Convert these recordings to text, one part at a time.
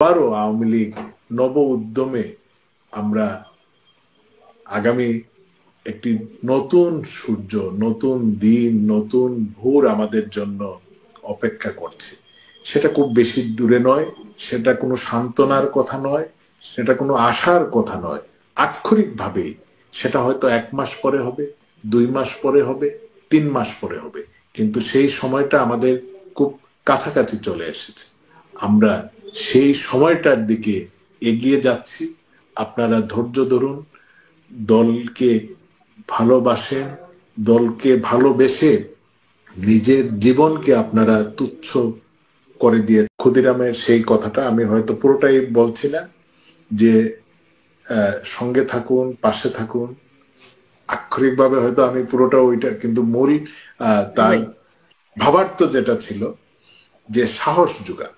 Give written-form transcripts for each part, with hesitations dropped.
আবারও আওয়ামী লীগ নব উদ্যমে আমরা আগামী একটি নতুন সূর্য, নতুন দিন, নতুন ভোর আমাদের জন্য অপেক্ষা করছে। সেটা খুব বেশি দূরে নয়, সেটা কোনো সান্ত্বনার কথা নয়, সেটা কোনো আশার কথা নয়। আক্ষরিকভাবেই সেটা হয়তো 1 মাস পরে হবে, 2 মাস পরে হবে, 3 মাস পরে হবে, কিন্তু সেই সময়টা আমাদের খুব কাছাকাছি চলে এসেছে। আমরা সেই সময়টার দিকে এগিয়ে যাচ্ছি। আপনারা ধৈর্য ধরুন, দলকে ভালোবাসেন, দলকে ভালোবেসে নিজের জীবনকে আপনারা তুচ্ছ করে দিয়ে ক্ষুদিরামের সেই কথাটা আমি হয়তো পুরোটাই বলছি না, যে সঙ্গে থাকুন, পাশে থাকুন, আক্ষরিকভাবে হয়তো আমি পুরোটা ওইটা, কিন্তু মূল তার ভাবার্থ যেটা ছিল যে সাহস যোগান,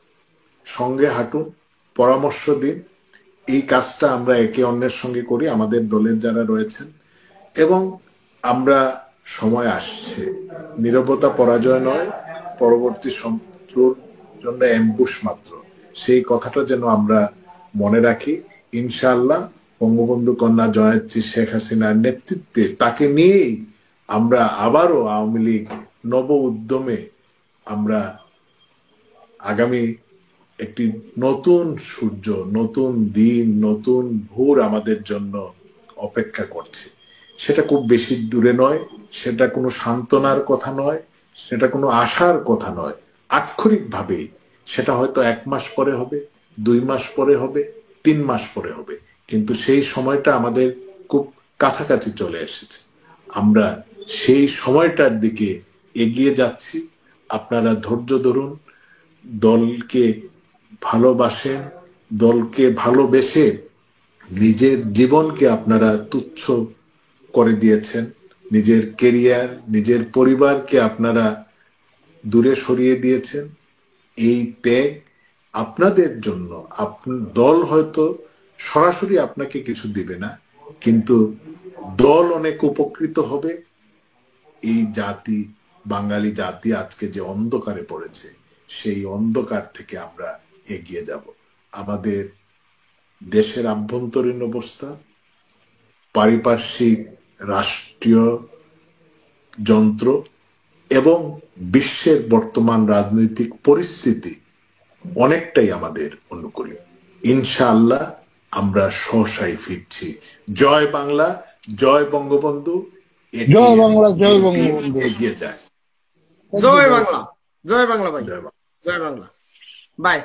সঙ্গে হাঁটুন, পরামর্শ দিন। এই কাজটা আমরা একে অন্যের সঙ্গে করি, আমাদের দলের যারা রয়েছেন। এবং আমরা, সময় আসছে, নীরবতা পরাজয় নয়, পরবর্তী শত্রুর জন্য অ্যাম্বুশ মাত্র, সেই কথাটা যেন আমরা মনে রাখি। ইনশাআল্লাহ বঙ্গবন্ধু কন্যা জয়ত্রী শেখ হাসিনার নেতৃত্বে তাকে নিয়েই আমরা আবারও আওয়ামী লীগ নব উদ্যমে আমরা আগামী একটি নতুন সূর্য, নতুন দিন, নতুন ভোর আমাদের জন্য অপেক্ষা করছে। সেটা খুব বেশি দূরে নয়, সেটা কোনো সান্ত্বনার কথা নয়, সেটা কোনো আশার কথা নয়। আক্ষরিকভাবেই সেটা হয়তো 1 মাস পরে হবে, 2 মাস পরে হবে, 3 মাস পরে হবে, কিন্তু সেই সময়টা আমাদের খুব কাছাকাছি চলে এসেছে। আমরা সেই সময়টার দিকে এগিয়ে যাচ্ছি। আপনারা ধৈর্য ধরুন, দলকে ভালোবাসেন, দলকে ভালোবেসে নিজের জীবনকে আপনারা তুচ্ছ করে দিয়েছেন, নিজের কেরিয়ার, নিজের পরিবারকে আপনারা দূরে সরিয়ে দিয়েছেন। এই ত্যাগ আপনাদের জন্য, দল হয়তো সরাসরি আপনাকে কিছু দিবে না, কিন্তু দল অনেক উপকৃত হবে। এই জাতি, বাঙালি জাতি আজকে যে অন্ধকারে পড়েছে, সেই অন্ধকার থেকে আমরা এগিয়ে যাব। আমাদের দেশের আভ্যন্তরীণ অবস্থা, পারিপার্শ্বিক রাষ্ট্রীয় যন্ত্র এবং বিশ্বের বর্তমান রাজনৈতিক পরিস্থিতি অনেকটাই আমাদের অনুকূলে। ইনশাআল্লাহ আমরা সহসাই ফিরছি। জয় বাংলা, জয় বঙ্গবন্ধু। জয় বাংলা, জয় বঙ্গবন্ধু। এগিয়ে যায়। জয় বাংলা, জয় বাংলা ভাই, জয় বাংলা। জয় বাংলা। বাই।